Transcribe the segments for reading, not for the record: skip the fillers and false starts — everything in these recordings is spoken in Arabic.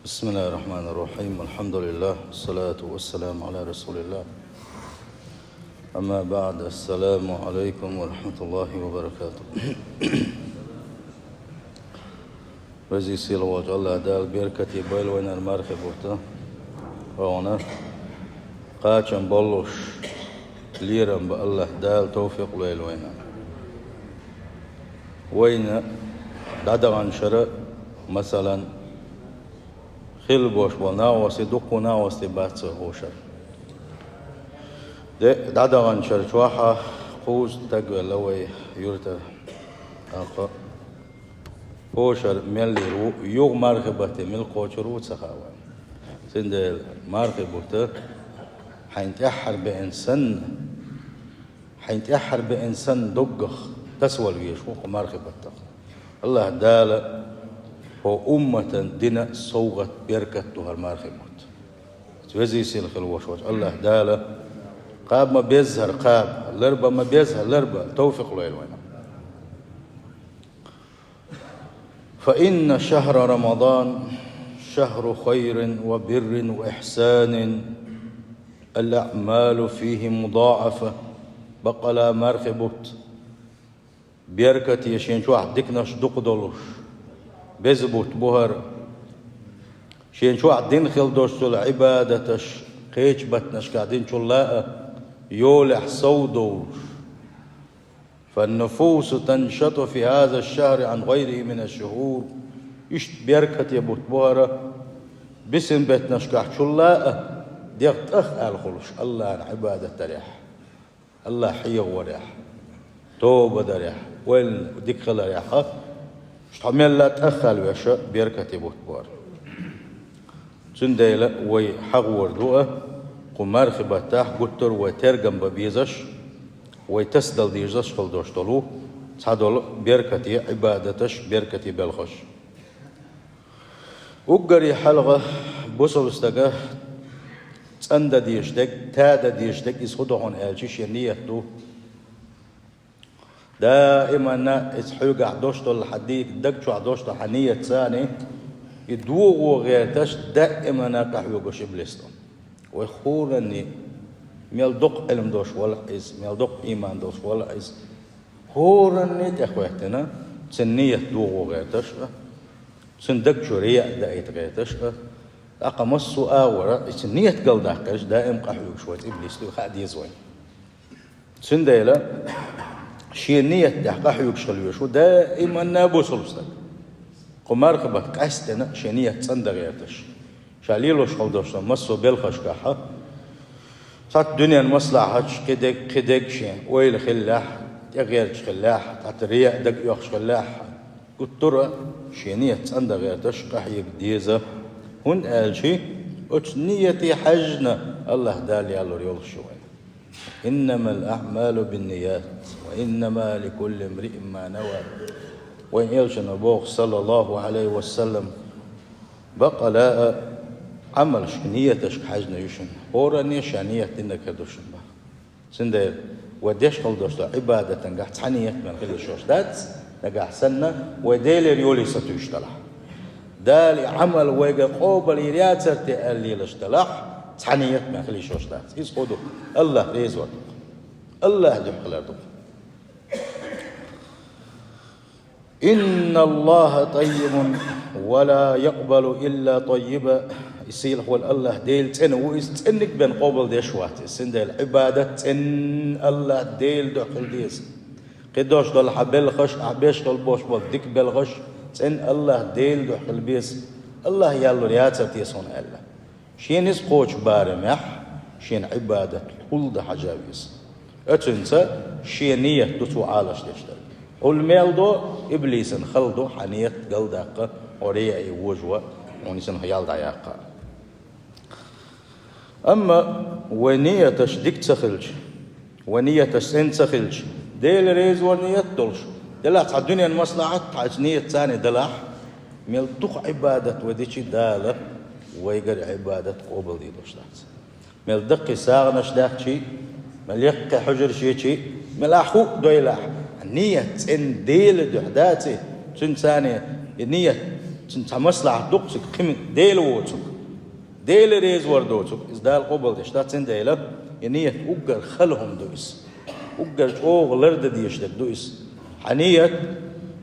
بسم الله الرحمن الرحيم. الحمد لله والصلاة والسلام على رسول الله. أما بعد، السلام عليكم ورحمة الله وبركاته. رزي سيلواج الله دال بيركتي بيل وين المرخب وقتا وانا قاچن بولوش ليرم بالله دال توفيق ليل وين دادغان شرع مثلا خلبوش وناوسي دقو ناوسي باتس هوشر دادغان شرع شواحا قوز تقوى لوي يورتر أقا هوشر ملي يوغ مرخبتي مل قوشرو تسخاوة سندل مرخبته حين تأحر بإنسان دقخ تسول ويشوق مرخبته الله دال هو أمة دنا صوغت بيركتها المرخبت توزي سيل خلوش الله دال قاب ما بيزهر قاب لربا ما بيزهر لربا توفق له الوين. فإن شهر رمضان شهر خير وبر وإحسان الأعمال فيه مضاعفة بقلا مرخبت بيركت يشين شو عدكناش دق دولوش بزبوت بهر شين شو عدين خل دوشتل عبادتش قيش بتنش قاعدين شو لا يولح صودوش. فالنفوس تنشط في هذا الشهر عن غيره من الشهور يشت بيركت يبوت بهر بسم بتنش قاعد شو لا ديغت أخ الخلوش الله عن عبادة تريح الله حي وريح توبة دريح وين ديك خلا ريحة شتعمل لا تأخل ويشاء بيركة بوت بوار سنديلا وي حغور دوء قمار خباتاح قطر ويترقم ببيزش ويتسدل ديجش خل دوشتلو تصادل بيركة عبادتش بيركة بلخش وقري حلقة بوصل استقاه تسند ديجدك تادا ديجدك يسخدهون آلشيش ينيهتو دائما اسحوق عدوشتو الحديث دقشو عدوشتو حنية ثاني يدوغو غيرتش دائما كحوقو شبلستو ويخورني ميل دق علم دوش ولا إز ميل دق إيمان دوش ولا إز خورني تخويتنا سنية دوغو غيرتش سندقشو رياء دايت غيرتش أقمصو آورا سنية قلداكش دائم قحوق شوية إبليستو خاد يزوين سنديلا شينية تحقق يكشل وشو دائما نابوس الوسط قمار خبط قاستنا شينية صندق يرتش شاليلوش خودوش مصو بالخش كحة صات الدنيا المصلحة كدك شين ويل خلاح يغير خلاح تعتريا دق يخش خلاح قلت ترى شينية صندق يرتش قحيك ديزة هن قال شي نيتي حجنا الله دالي على ريول شوي إنما الأعمال بالنيات وإنما لكل امرئ ما نوى. وإن يلشن أبوه صلى الله عليه وسلم بقى لا عمل نيتش حجنا يشن أوراني شانية إنك دوشن بقى سندير وديش خلدوش عبادة قاعد حنية من غير شوش دات نقع سنة وديل ريولي ستوشتلح دالي عمل ويقى قوبل يريات سرتي اللي لشتلح تحنيت ما خلي شوش دات يسقطوا الله ريزوت الله يحقل أرضه. إن الله طيب ولا يقبل إلا طيبا يصير هو الله ديل تن ويستنك بين قبل ديشوات السندل عبادة إن الله ديل دخل ديس قدوش دل حبل خش عبيش دل بوش بدك بالغش إن الله ديل دخل بيس الله يالله رياتر تيسون الله شين يسقوش بارمح شين عبادة كل ده حجابيس أتنسى شين نية دتو عالش دشتر والميل دو إبليس خلدو حنية قلداقة وريا يوجوا ونسن خيال دعياقة. أما ونية تشدك تخلج ونية تسن تخلج ديل ريز ونية دلش دلات الدنيا المصلحة نية ثاني دلاح ميل دق عبادة وديشي دالة ويقر عبادة قبل دي دوشتات مل دقي ساغ نشداك شي مل يقى حجر شي مل أخو دويلاح النية إن ديل دحداتي تن ثانية النية مصلحة دقسك قيم ديل ووتسك ديل ريز وردوتسك إز دال قبل دشتات سن ديلا ينيت أجر خلهم دويس أجر أوغ لرد ديشتك دويس حنيت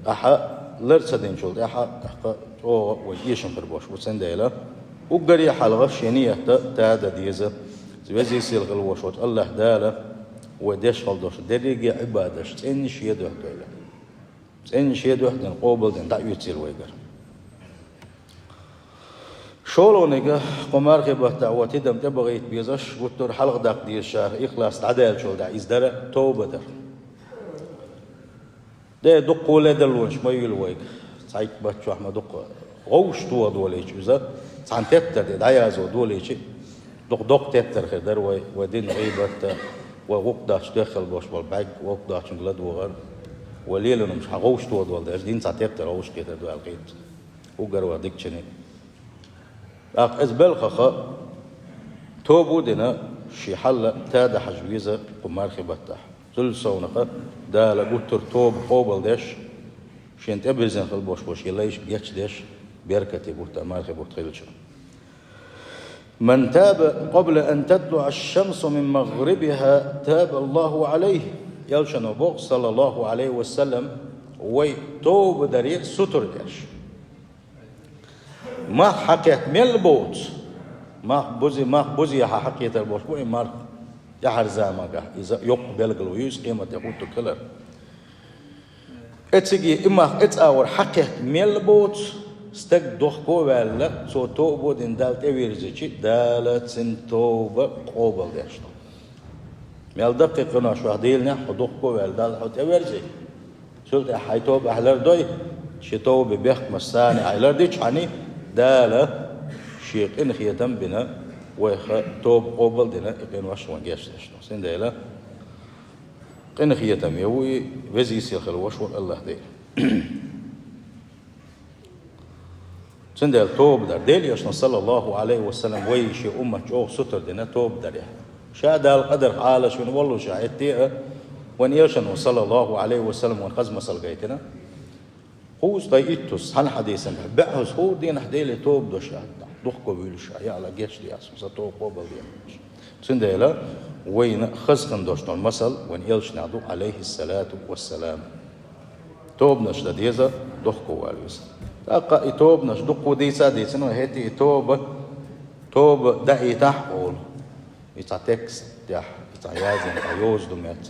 أحا لرد سدين شولد أحا أوغ ويشن بربوش وسن ديلا أجر يحلغش ينيت تادا ديزا زوزي سيل غلوشوت الله دالا ودش خلدوش دريجي عبادش تين شيدو هدولا تين شيدو هدن قبل دن دعوة سيل ويجر شولونيجا قمار خبه دعوتي دم تبغيت بيزش قلت حلق داق دي الشهر إخلاص عدال شول دع إزدرة توبة در ده دق ولا دلونش ما يلويك سعيد بتشو أحمد دق غوش تو دوليش إذا عن تتر ده عيازو دوليش دق تتر خدر ودين غيبة ووقداش داخل باش بالبعج ووقداش نقلد وغر وليلنا مش غوش تو دول ده دين ساعة تتر غوش كده دو الغيب وقروا ديك شني أزبال خا توبو دنا شي حل تادا حجويزة قمار خبتها زل صونقة دا لقوتر توب قوبل داش شين تبرزن خل بوش يلايش بيتش داش بيركتي بوتا مار خبوت خيلش من تاب قبل أن تطلع الشمس من مغربها تاب الله عليه يلشن بوق صلى الله عليه وسلم وي توب دريق ستر داش ما حكيت مل بوت ما بوزي حكيت البوت بوي مار يحر زامك إذا يقبل قلويس قيمة يقول تكلر اتسجي إما اتأور حكيت مل بوت استك دوخكو ولا سو توبو دين دالت ويرزيشي دالت سن توبة قوبل داشتو ميال دقيقة ناش وحديلنا حدوخكو ولا دالت حوت ويرزي سلت حي توب أحلر دوي شي توبة بيخ مساني أحلر ديش عني دالة شيخ إن خيتم بنا ويخ توب قبل دنا إقين واش وانجاش تشنو سين دالة إن خيتم يوي وزي سيخ الواش الله ديل سين دال توب دار ديل يشنو صلى الله عليه وسلم ويشي أمة جوه ستر دنا توب دار شا دال قدر عالش من والله شاعتي وان يشنو صلى الله عليه وسلم وان خزم سلقيتنا هو استيقظ هن حديثا بعث هو دين حديلي توب دوش دوخكو بيلوش يا على جيش دي اسمه توب قبل دي سنديلا وين خزقن دوشتون مثل وين يلش نعدو عليه الصلاة والسلام توب نش ديزا دوخكو واليس تاقا توب نش دوخكو ديسا ديسنو هيتي توب دا يتحقول يتا تكست يح يتا يازن ايوز دومات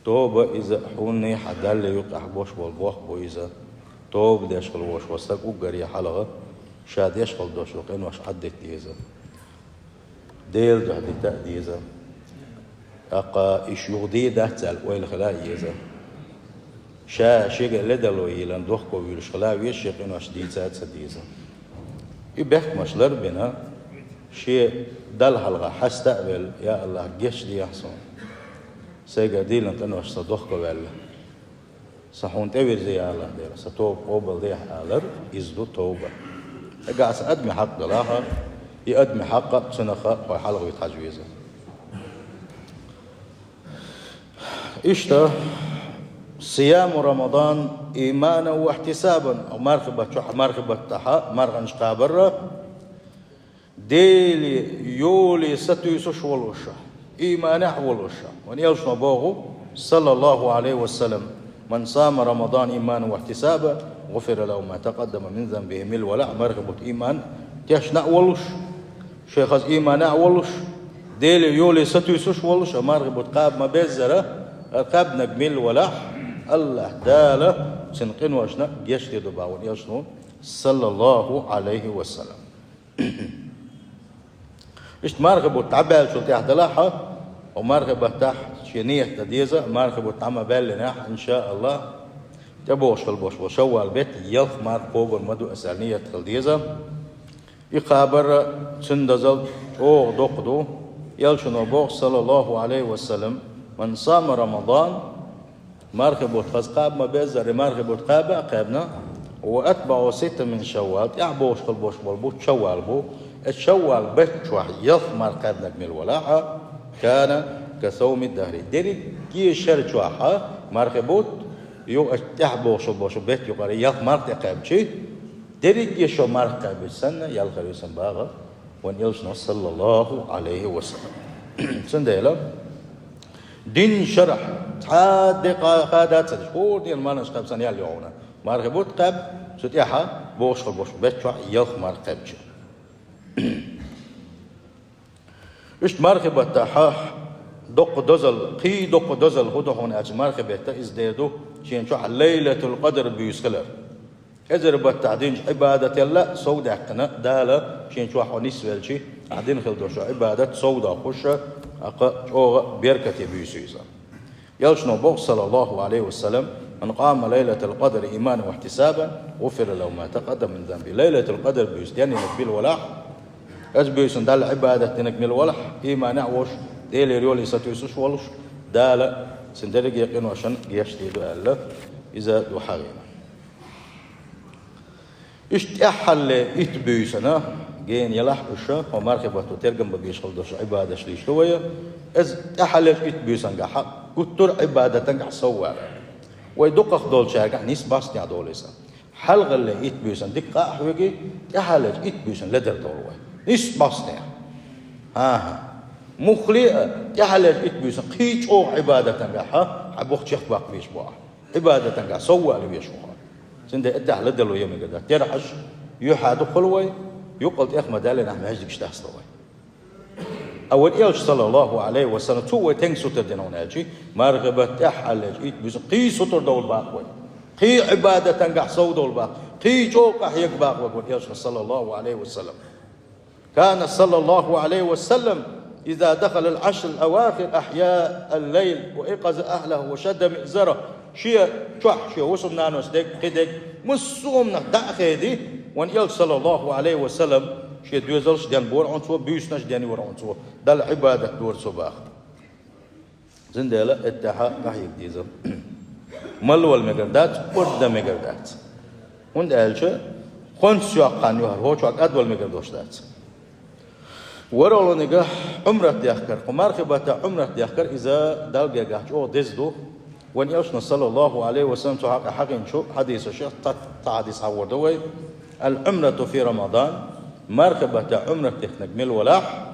توب اذا حوني حدال يقح بوش والبوخ بويزا توب داش خلوش وسق وقري حلقة شاد يشغل دوش وقين واش عدت ديزا ديل ده دي ديزا أقا إيش يغدي ده تال ويل خلا يزا شا شيء لدلو يلان دوخكو ويلش خلا ويش قين واش ديزا تديزا يبحك مشلر بنا شيء دل حلقة حستقبل يا الله جيش دي يحصل سيجا ديلان تنوش صدوخكو ويلا صحون تبير زي الله دير ستوب قبل دي حالر إزدو توبة قاعد أدمي حق لها يأدمي حق سنخة وحلقة يتحجويزة إشتا صيام رمضان إيمانا واحتسابا أو مرخبة تحا مرغنش قابرة ديلي يولي ستو يسوش والوشا إيمانا والوشا ونيلش نبوغو صلى الله عليه وسلم من صام رمضان إيمانا واحتسابا غفر له ما تقدم من ذنبه مل ولا مرغبة إيمان تيشنا ولوش شيخ إيمان ولوش ديل يولي ستو يسوش ولوش مرغبة قاب ما بيزرة قاب نجمل ولا الله دالة سنقين واشنا يشتي دباون يشنو صلى الله عليه وسلم إشت مرغبة تعبال شو تحدلاها ومرغبة تحت شنيه تديزة مرغبة تعمل بالنا إن شاء الله تبوش البوش وشوا البيت يلف مار فوق المدو أسانية تلديزة يقابر سندزل أو دقدو يلشنو بوخ صلى الله عليه وسلم من صام رمضان مرغبة خزقاب ما بيزر مرغبة قابنا وأتبعوا 6 من شوال يعبوش البوش والبوش شوال بو الشوال بيت شوح يلف مار قابنا من الولاحة كان كثوم الدهر ديري كي شر شوحة مرغبة يو اتحبوش البوش بيت يقاري يلف مار تقاب شي دريك يشو مرقى بالسنة يالخر يسن باغا وان يلشنا صلى الله عليه وسلم سنديلا دين شرح حادقة قادات شهور دين مانش قاب سن يالي عونا مرقى بوت قاب ستيحا بوش بيتشوع يلخ مرقى بجي إشت مرقى بتاحا دق دزل هدو هون أج مرقى بتا إزدادو شين شوح ليلة القدر بيسكلر إذا ربط تعدين عبادة الله سودا حقنا دالة شين شو حنيس والشي عدين خلدو شو عبادة سودا خشة أقا بيركة بيسويزا يلشنو بوغ صلى الله عليه وسلم من قام ليلة القدر إيمانا واحتسابا غفر له ما تقدم من ذنبه ليلة القدر بيس يعني نكبيل ولح أز بيسن دال عبادة نكبيل ولح إيمان عوش ديلي ريولي ستويسوش ولش دالة سندرق يقين وشن يشتيدو ألا إذا دو حغينا إشت أحل إتبيسنا جين يلاح بشة ومرخبة ترجم ببيش خلدش عبادة شليش تويا إز أحل إتبيسنا جح كتر عبادة جح سوى ويدق خدول شاقع نيس باستي عدوليسا حلق اللي إتبيسنا دقة أحوجي أحل إتبيسنا لدر دولوه نيس باستي ها مخلية أحل إتبيسنا قيش أو عبادة جح عبوخ شيخ باق بيش بواه عبادة جح سوى اللي بيشوها سند إدح لدلو يوم كذا ترحش يحادو خلوي يقلت أخمد علينا إحنا هجدك اشتهستوي أول إيش صلى الله عليه وسلم تو تنگ ستر دينون أجي مرغبة أحلج إيت بيسون قي ستر دول باقوي قي عبادة تنقح سو دول باق قي جوق أحيق باق وقول إيش صلى الله عليه وسلم كان صلى الله عليه وسلم إذا دخل العشر الأواخر أحياء الليل وإيقظ أهله وشد مئزره شيء شح شيء وصل نانوس دك كدك مسوم نخدع خيدي وان يل صلى الله عليه وسلم شيء دوزلش ديان بور عنصو بيسنش دياني ور عنصو دل عبادة دور صباح زندلا اتحا نحيك ديزل ملو المقردات ورد مقردات وند ألشة خنس يقان يهر هو شو أدول مقردوشتات ورولو نجح عمرة ديخكر ومرخبة عمرة ديخكر إذا دلقى جاش أو دزدو وان يوشنا صلى الله عليه وسلم تحقق حقين شو حديث الشيخ حديث عور دوي العمرة في رمضان مركبة عمرة تخنق من الولاح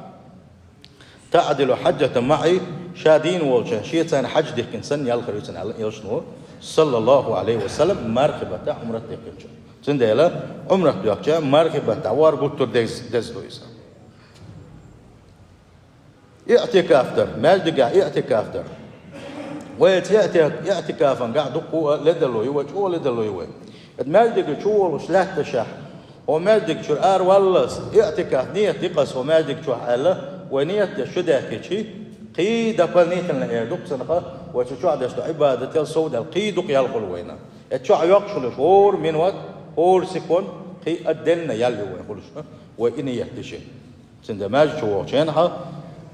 تعدل حجة معي شادين والشا شيء ثاني حج ديكن سن يالخر يسن يوشنو صلى الله عليه وسلم مركبة عمرة تخنق شو سندلا عمرة ديكجا مركبة عوار قلت دز دويسا اعتكاف در ماجدقا اعتكاف در ويأتكافا قاعد قوة لدلو يوج أو لدلو يوج المالدك شو وشلات تشح ومالدك شو الآر والله اعتكاف نية تقص ومالدك شو حاله ونية شده كشي قيد قنيت لنا يدق سنقة وشو عدش عبادة الصود القيدق يالقلوينا اتشع يقشل شهور من وقت هور سكون قي أدلنا يالي ويقولش وإني يهتشي سندماج شو وشينها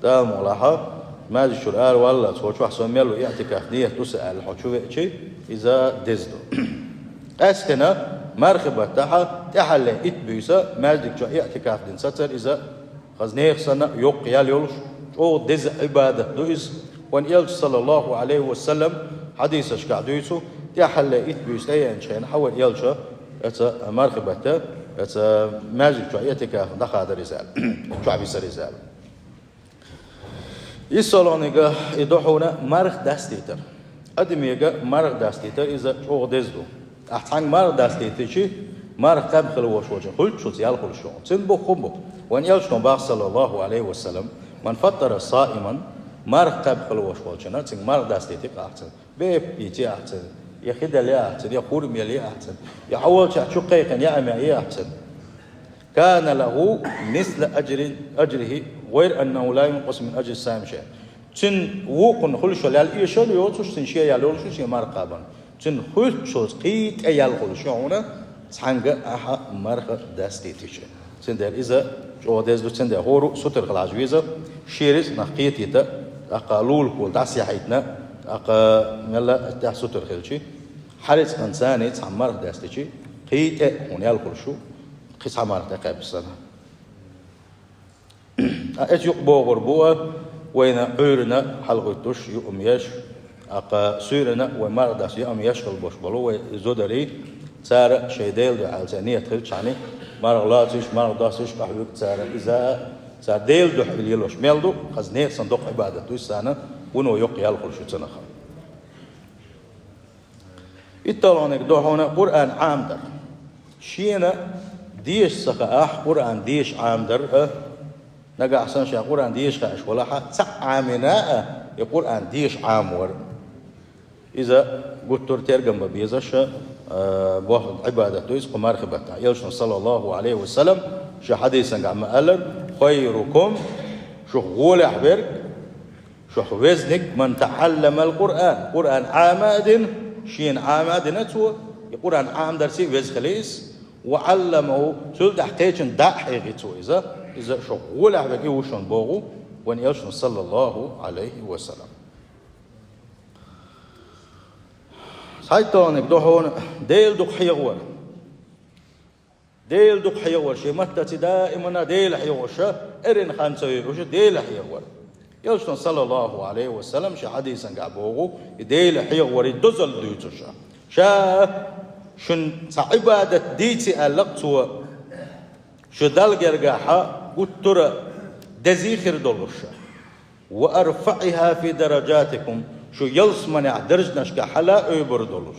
دام ولاها ما ادري شو الآن والله صوت واحد سوميل ويعتكاف نية تسأل حشوة شيء إذا دزدو أستنا مرخبة تحل إتبيسا ما ادري شو يعتكاف دين ستر إذا خزنيخ سنة يوق ياليولش أو دز عبادة دويس وان يلش صلى الله عليه وسلم حديث أشكع دويسو تحل إتبيسا ينشين حول يلش أتا مرخبة أتا ما ادري شو يعتكاف دخل رسالة شو عبيس رسالة يسألونيجا يدوحونا مرخ داستيتر أدميجا مرخ داستيتر إذا شو دزدو أحسن مرخ داستيتر شيء مرخ قبل وشوجه قلت شو زيال قل شو سنبو خبو وان يلشون باخ صلى الله عليه وسلم من فطر صائما مرخ قبل وشوجه نتسن مرخ داستيتر أحسن بيب يجي أحسن يخد لي أحسن يخورم يلي أحسن يحول شو قيقن يعمي أحسن كان له مثل أجره غير أنه لا ينقص من أجر السام شيء. تن وقن خلش على الإيشان يوتش تن شيء يالولش شيء مرقابا. تن خلش قيت أيال خلش هنا سانجا أها مرق دستي تيجي. تن ده إذا جو دز تن ده هورو ستر خلاص ويزا شيرز نقيت يتا أقالول كول داسي حيتنا ملا ده ستر خلشي حرس إنساني تعمر دستي قيت هون يال خلشو قيس عمر تقابل السنة. أتيق بوغر بوا وين عورنا حلقتوش يوم يش أقا سيرنا ومرداس يوم يشغل بوش بلو زودري تسارة شيء ديل دو على ثانية تخلش عني مرغلاتش مرغداسش قحوك تسارة إذا تسار ديل دو حبل يلوش ميلدو خزنية صندوق عبادة تو السنة ونو يقي يالخل شو تنخل إتلونك دو هنا قرآن عامدر شينا ديش سقا قرآن ديش عامدر نقع أحسن شيء قرآن ديش خاش ولا حق عامنا القرآن ديش عامور إذا قلت ترجم بيزش بواحد عبادة تويس قمار خبتها يلشن صلى الله عليه وسلم شو حديثا قام قال خيركم شو غول أحبرك شو وزنك من تعلم القرآن عامد شين عامد نتوه القرآن عام درسي وز خليس وعلمه سول تحتاج دع حقيقته إذا شو غول أحبرك يوشن بوغو وان يلشن صلى الله عليه وسلم هايتونك دوحون ديل دوق حيوان ديل دوق حيوان شيء متى دائما ديل حيوان شا إرن خانسوي وش ديل حيوان يلشون صلى الله عليه وسلم شا حديثا قابوغو ديل حيوان الدزل ديتو شا شن عبادة ديتي ألقتوا شو دال جرجاحة قلت ترى دزيخر دولشا وأرفعها في درجاتكم شو يلصمن درجنا شكحلا يبردلوش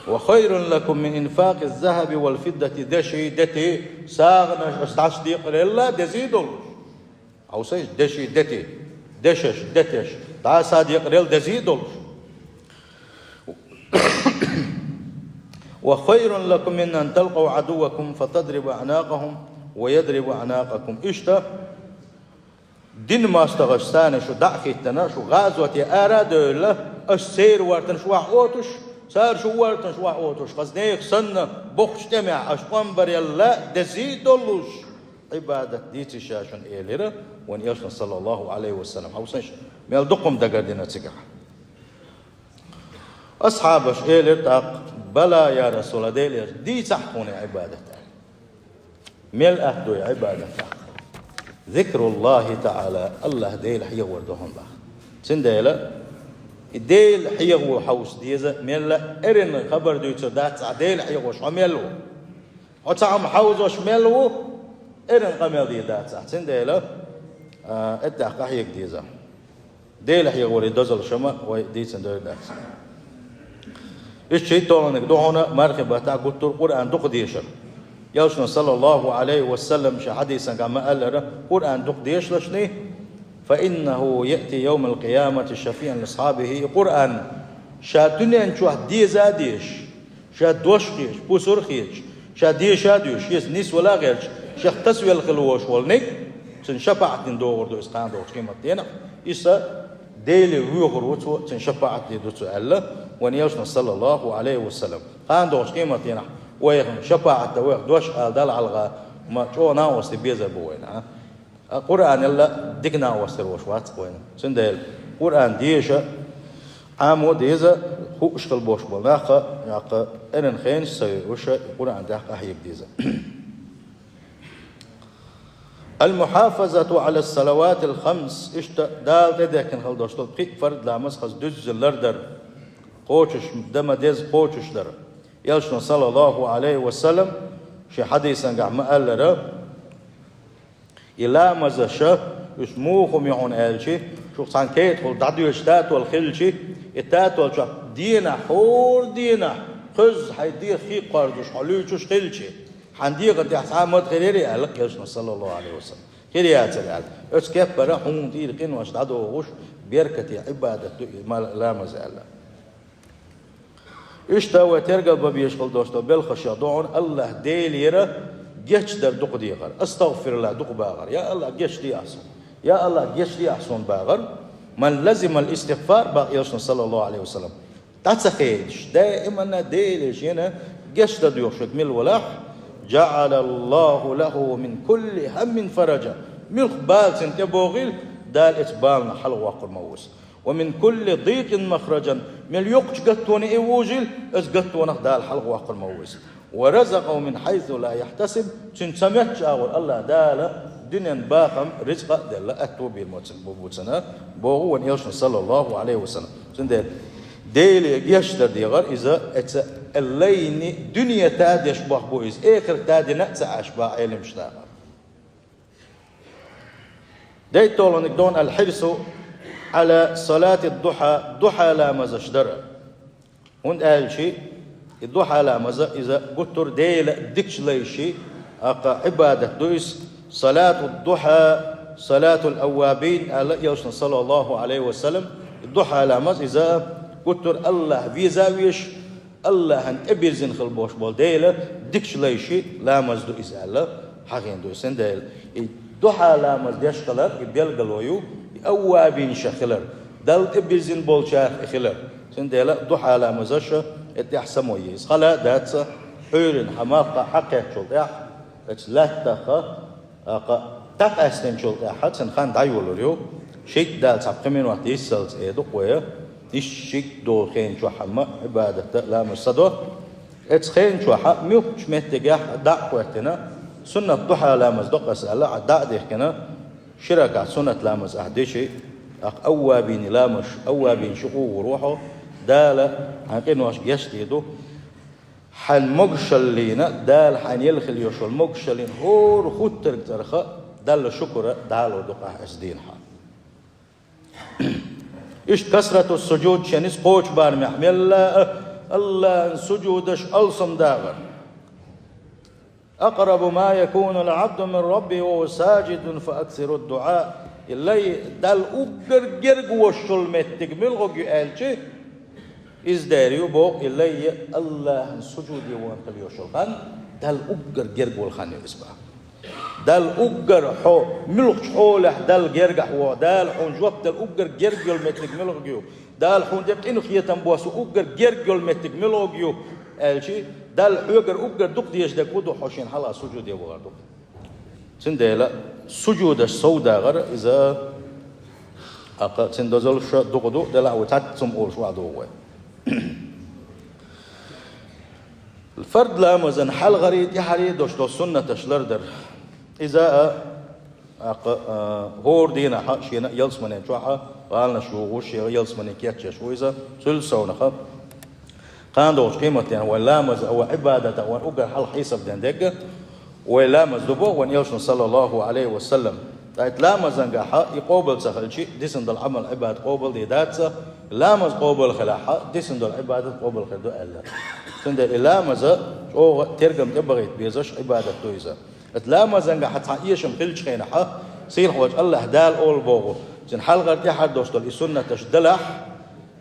وخير لكم من إنفاق الذهب والفضة دشي دتي ساغنا تصديق لله دزيدلوش أو سيش دشي دتي دشش دتش تا صديق لله دزيدلوش وخير لكم من أن تلقوا عدوكم فتضرب أعناقهم ويضرب أعناقكم إشتا دين ما استغشتان شو دعكتنا شو غازوة أراد الله السير وارتن شو عوتش سار شو وارتن شو عوتش قصديك سنة بخشتمع أشقام بري الله دزيد اللوش عبادة ديتي شاشن إيليرا وان يشن صلى الله عليه وسلم حوسنش ميال دقم دقردنا تسقح أصحابش إيلير تاق بلا يا رسول الله دي تحقوني عبادة ميل أهدو عبادة ذكر الله تعالى الله ديل حيه وردهم بخ سنديلا ديل حيه وحوس ديزا ميلا إرن خبر دوتر دات ديل حيه وش عملو وتعم حوز وش ملو إرن قمل دي دات سنديلا اتحق حيك ديزا ديل حيه ورد دزل شما ودي سنديل دات إيش شيء طولنك دوهنا مركبة تاع قلت القرآن دقديشر يوشنا صلى الله عليه وسلم شحديثا كما قال قرآن دقديش لشني فإنه يأتي يوم القيامة شفيعا لأصحابه قرآن شادني أنشوه ديزا ديش شاد دوشقيش بوسرخيش شاد ديشا ديش يس نيس ولا غيرش شخ تسوي الخلوش والنك تنشفعت ندور دو إسقان دو قيمة دينا إسا ديلي ويغر وتو تنشفعت دو الله ونيوشنا صلى الله عليه وسلم قان دو قيمة دينا ويهم شفاعة ويهم دوش دال على ما شو ناوس تبيزا بوينا القرآن الله ديك ناوس تروشوات بوينا سندال القرآن ديشة عامو ديزا هو اشتغل بوش بناخا ياقا إرن خينش سوي وش القرآن ده أحيك ديزا المحافظة على الصلوات الخمس اشتا دال تدكن خل دوشتو بقيت فرد لامس خز دز اللردر قوشش دم ديز قوشش در يلشن صلى الله عليه وسلم شي حديثا قام قال له إلا مزشة اسموهم يعون آلشي شو صان كيت قل دعدو يشتات والخلشي التات والشا دينا حور دينا خز حيدير خي قاردوش حلوشوش خلشي حندي قد يحسامت خيري ألق يلشن صلى الله عليه وسلم خيري أتسال اس كيف برا هم دير قين واش دعدو وغوش بيركتي عبادة ما لا مزال اشتوى ترقل ببيشغل دوستو بالخشية دعون الله ديليرا جيش در دق ديغر استغفر الله دق باغر يا الله جيش دي أحسن يا الله جيش دي أحسن باغر من لزم الاستغفار باغ صلى الله عليه وسلم تتخيش دائما ديليش هنا جيش در ديوشك من الولاح جعل الله له من كل هم فرجا من خبال سنتبوغيل دال اتبالنا حلو وقر موس ومن كل ضيق مخرجا من يقش قطون إيوجل إز قطون دال حلق وقل موز ورزقه من حيث لا يحتسب سمعت أول الله دال دنيا باقم رزق دل أتوبي الموتسنا بوغو ونيوشن صلى الله عليه وسلم سندل ديلي يشتر ديغر إذا اللين دنيا تاد يشبه بويز آخر تاد نأسع أشبه علم شتاغ داي تولونك دون الحرص على صلاة الضحى لا مزشدر هون قال شيء الضحى لا مزا إذا قلت ديل دكش لي شيء عبادة دويس صلاة الضحى صلاة الأوابين على يوسف صلى الله عليه وسلم الضحى لا مز إذا قلت الله في زاويش الله هن أبيزن خلبوش بول ديل دكش لي شيء لا مزدو إزالة حقين دويسن ديل الضحى لا مز ديش خلر يبيلغلويو أوابين شخلر دل أبيزن بول شاخ خلر سن ديل الضحى لا مزش اتحسمو يس خلا داتس حيرن حماقة حقيق شلطيح اتلاتخ تاق أستن شلطيح سن خان دايولوريو شيك دال سابقمين وقت يسلت ايدو قوية إيش شيك دول خين شو حما عبادة لا مصدو اتس خين شو حق ميوكش متجاه داق وقتنا سنة الضحى لا مصدق أسألة عداء ديكنا شركة سنة لا مصدق أوابين لامش أوابين شقوق وروحه دالة حنقين واش يشتيدو حن مقشلين دال حن يلخل يوشل مقشلين هور خطر ترخى دال شكر دالو دقاء أسدينها إيش كسرة السجود شنيس قوش بار محمل الله سجودش ألصم داغر أقرب ما يكون العبد من ربه وهو ساجد فأكثر الدعاء اللي دال أقر جرق وشل متك ملغو يقالشي إزداريو بوق اللي الله سجود يوان خليوشل خان دال أقر جرق والخان يسبع دال أقر حو ملغ حولح دال جرق حو دال حون جواب دال أقر جرق يلمتك ملغ يو دال حون ديبت إنو خيطان بواسو أقر جرق يلمتك ملغ يو قالشي دال حوغر أقر دوك ديش دا كودو حوشين حالا سجود يوان دوك سنديلا سجود السودا غر إذا سندوزل شو دوكدو دلا وتات سم أول شو عدوه الفرد لا مزن حل غريد يحري دوشتو سنة تشلردر إذا هور دينا حق شينا يلس منين شوحة قالنا شو غوش يلس منين كياتش شو إذا سلسونا خب قان دوش قيمة يعني ولا مز أو عبادة أو أقر حل حسب دين دقة ولا مز دبو وان يلسون صلى الله عليه وسلم تايت لا مزن قاحة يقوبل سخل شيء ديسن دل عمل عباد قوبل دي داتسا لا مز قوبل خلاحة ديسن دل عبادة قوبل خدو ألا سند لا مز أو ترجم تبغيت بيزش عبادة تويزا لا مزن قاحة تعيشم خلش خينحة سير حوج الله دال أول بوغو زين حلقة دي حد دوستل السنة تشدلح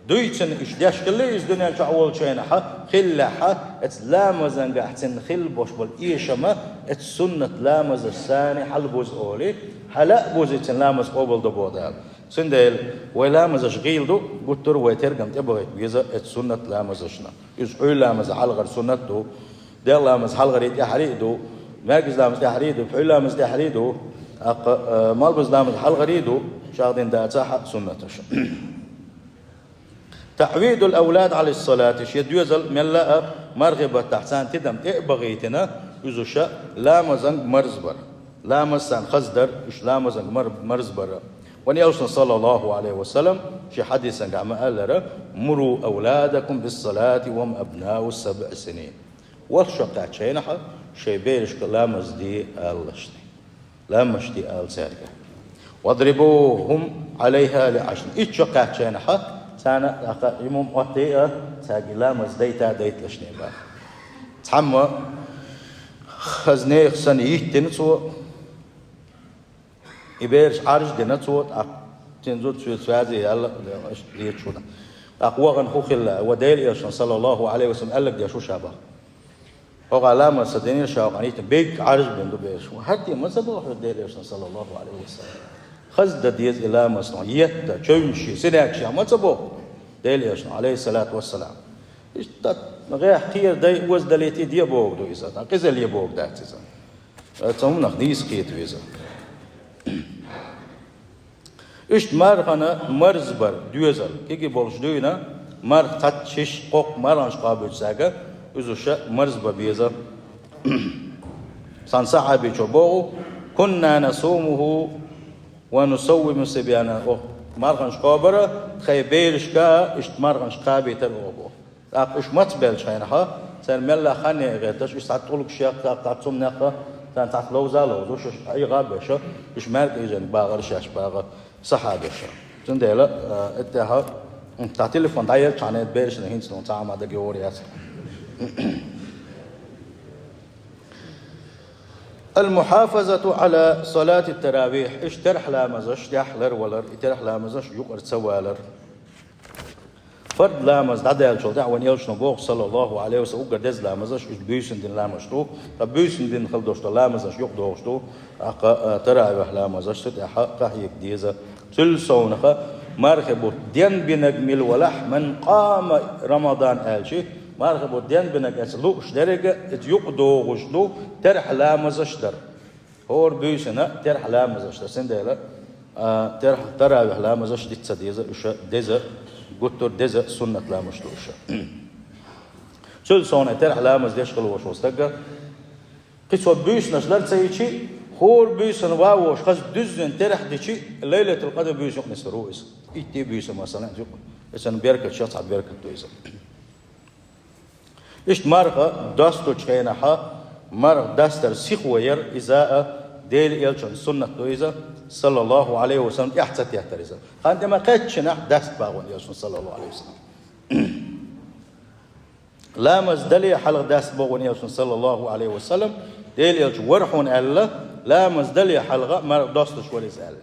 دويتن إشداش كله إزدنيا تعول شينحة خلحة اتلامز انقاحتن خل بوش بالإيشما اتسنة لامز الثاني حل بوز أولي حلا بوزيتن لامز قبل دبودال سندل ولامز شغيل دو قلتر ويترقم تبغيت بيزا اتسنة لامزشنا يزحو لامز حلغر سنة دو دير لامز حلغر يتحريق دو ماكز لامز تحريق دو بحو لامز تحريق دو مالبز لامز حلغر يدو شاغدين داتاحة سنتش تعويد الأولاد على الصلاة شيد يوزل ملا مرغبة تحسان تدم تبغيتنا يزوشا لا مزنج مرزبر لا مسان خزدر إيش لا مزنج مرزبر وني أوصل صلى الله عليه وسلم شي حديث عن قال مروا أولادكم بالصلاة وهم أبناء 7 سنين والشقة شينها شي بيرش لا مزدي اللشتي لا مشتي آل سارقة واضربوهم عليها ل10 إيش شقة شينها سانا يمم وقتي تاجي لا مزديتا ديت لشني با تحمى خزني خسن يتنسو يبيرش عارج دنسو تنزوت شو سوازي يلا يشونا أقوغن خوخلا وديل يرشن صلى الله عليه وسلم قال لك يا شو شابه هو علامة صدقني شاقانيت بيك عارج بندو بيش وحتى ما سبوا وديل يرشن صلى الله عليه وسلم خزد ديز إلى مصنعية تشونشي سناكشي ما تبوه ديليش عليه الصلاة والسلام إيش غير خير داي وز دليتي دي بوق دو إذا قزل يبوق دات إذا تسمونه ديس كيت إذا إيش مرخنا مرزبر دوزل كي بولش دوينا مرخ تاتشش قوق مرانش قابل ساقة إذا مرزبر بيزا سان صحابي شبوه كنا نصومه ونسوي سبيانا مرغنش قابرة خيبيرش كا اشت مرغنش قابي تلوغو إيش متبل شينها سر ملا خاني غيرتش إيش تعطولك شيء تعطوم نقة تعط لوزا لوزوش أي غابة شو إيش مالك إيجن باغر شاش باغر صحابة شو تندلا اتها تعتلفون داير كانت بيرش نهينس نون تعام هذا جورياس المحافظة على صلاة التراويح إيش ترح لا مزش يحلر ولر ترح لا مزش يقر تسوالر فرد لا مز دعال شو دعوان يلش نبوغ صلى الله عليه وسلم وقر دز لا مزش إيش بيسن دين لا مشتو بيسن دين خلدوش لا مزش يقدوشتو تراويح لا مزش تتحا قهيك ديزا تلسونخ مرخبو دين بنجمل ولح من قام رمضان آلشي مرخبو دين بنج أسلوش درجة يقدوشتو ترح لا مزشتر هور بيسنا ترح لا مزشتر سندلا ترح تراويح لا مزش ديتsa ديزا قطر ديزا سنة لا مشتوشة شل سونة ترح لا مزديش خلوش وستجا قصوا بيسنا شلر تسيشي هور بيسن واوش خز دزن ترح ديشي ليلة القدر بيس يقني سرويس إيتي بيس مثلا يق إنسان بيركت شخص بيركت تويزا إيش مرة داستو تشينها مرة داستر سيخوير إذا ديل يلشون سنة تويزا صلى الله عليه وسلم يحتت يحترزا عندما قدش نح داست باغون يلشون صلى الله عليه وسلم لا مزدلي حلق داست باغون يلشون صلى الله عليه وسلم ديل يلش ورحون ألا لا مزدلي حلقة ما داستش ولا يسأل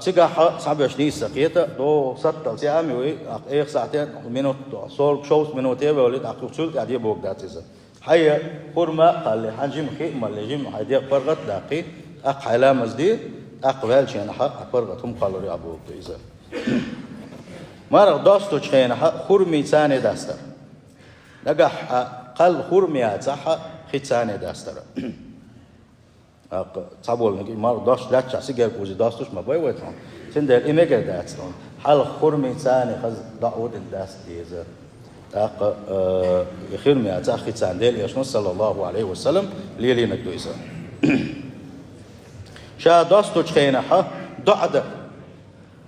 تيجا صعب يشني سقيته دو ستة ساعة وي إيه ساعتين منوت صول شوز منوتين ولد أقول شو قاعد يبوق داتيزا حيا قرما قال لي حنجم خي ما لجيم هيدي فرقت داقي حلا مزدي أقبل شيء نحق فرقتهم قالوا لي أبوق ديزا ما داستو شيء نحق خرمي ثاني داستر نجح قال خرمي صح ختاني داستر صابول نقول ما داش داش سيجار بوزي داستوش ما بيوتهم سندل إيميجر داستون حال خرمي ثاني خز داود الداست ديزا خرمي أتاخي ثاني يشون صلى الله عليه وسلم ليلي نكدويزا شا داستوش خينها دعدة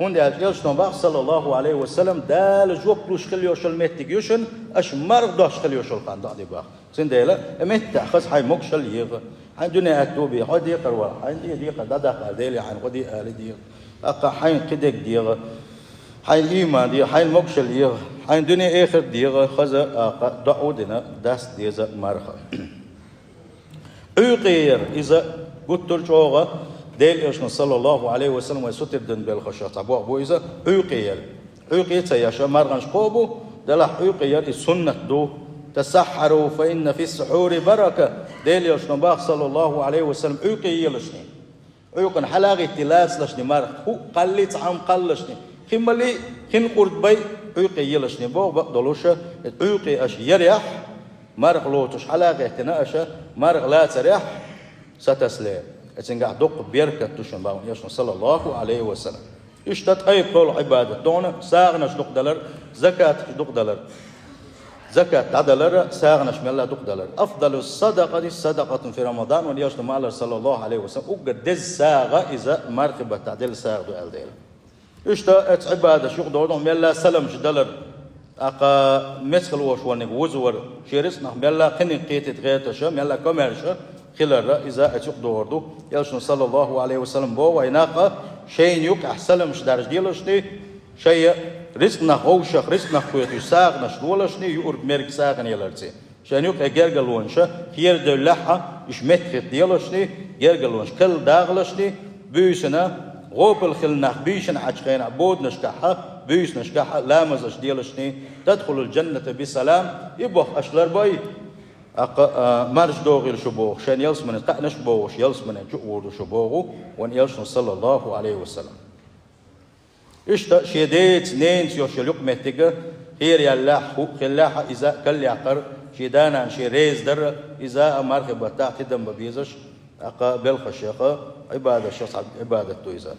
هون دال يلشون باخ صلى الله عليه وسلم دال جوك لوش خليوش المتيجيوشن أش مر داش خليوش القان دعدي باخ سندل مت خز هاي مكشل يغ حين دنيا أكتوبي حدي قروا حين دي قدادة قديلي حين قدي آل دي أقا حين قدك ديغ حين إيمان دي حين مكشل يغ حين دنيا آخر ديغ خز أقا دعودنا داس ديزا مرخا أيقير إذا قلت الشوغة ديل إيشن صلى الله عليه وسلم ويسوتر دن بالخشة تبوغ بو إذا أيقير تياشا مرغنش قوبو دلح أيقير السنة دو تسحروا فإن في السحور بركة ديل يشن باخ صلى الله عليه وسلم أيقي يلشني أيقن حلاغي تلاس لشني مارخ هو قلت عم قلشني خمالي خن قرد بي أيقي يلشني بو بقدلوشة أيقي أش يريح مارخ لوتش حلاغي اهتناءشة مارخ لا تريح ستسلي اتنقع دق بيركة تشن باون يشن صلى الله عليه وسلم اشتت أي قول عبادة دون ساغنش دق دلر زكاة دق دلر زكاة عدلر ساغنش ملا دقدلر أفضل الصدقة في رمضان وليشن مالر صلى الله عليه وسلم وقد ساغة إذا مرتبة تعدل ساغ دو ألديل إشتا عبادة شوق دورهم ملا سلم شدلر أقا مسخل وشوانك وزور شيرسنا ملا قنن قيتت غيتش ملا كمرش خلال إذا أتوق دوردو يلشن صلى الله عليه وسلم بو ويناقا شين يوك أحسلم شدارج ديلشني شيء رزقنا خوشخ رزقنا خويت يساق نشلولشني يورب ميرك ساقن يلرتي شانيوك اجرجلونش خير دلحة إش متخت ديلشني جرجلونش كل داغلشني بيسنا غوبل خلنا بيشن عجقين عبود نشكحها بيس نشكحها لامزش ديلشني تدخل الجنة بسلام يبوخ أشلر باي مرج دوغير شبوغ شان يلس من قعنش بوغش يلس من جؤور شبوغو وان يلشن صلى الله عليه وسلم إشتا شيديت نين سيوشل يقمتك خير يلاح خلاح إذا كل يعقر شيدانا شي ريز در إذا أمارك بتاع تدم ببيزش أقا بالخشيخة عبادة شخص عبادة تو إذا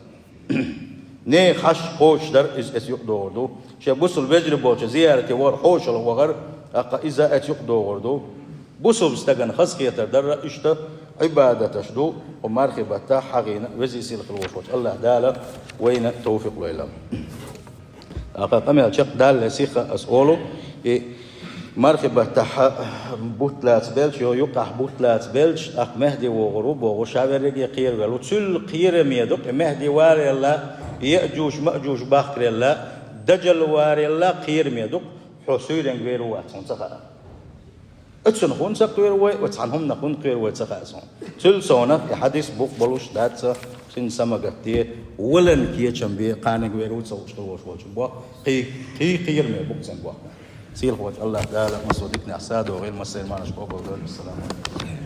ني خش خوش در إز يقدوردو شي بوصل بجري بوش زيارة ور خوش الوغر أقا إذا يقدوردو بوصل بستغن خس خيتر در إشتا عبادة تشدو ومارخبة تا حقينا وزي سيلك الوشوش الله دالا وين توفيق ليلم أقا قمي الشق دال لسيخة أسئولو مركبة تح بوتلات بلش يقع بوتلات بلش أخ مهدي وغروب وغشاورج يقير قالوا تل قير ميدق مهدي واري الله يأجوج مأجوج باخر الله دجل واري الله قير ميدق حسيرن غير واتون سخا اتسن خون سقير واتعنهم نكون قير واتسخاسون تل سونا حديث بوك بلوش دات سن سمغتي ولن كي چمبي قانق غير وتسوش توش بو قير ميدق سن بو سيل خوات الله تعالى مصودكنا أحساد وغير مسلم ما نشكوه السلام عليكم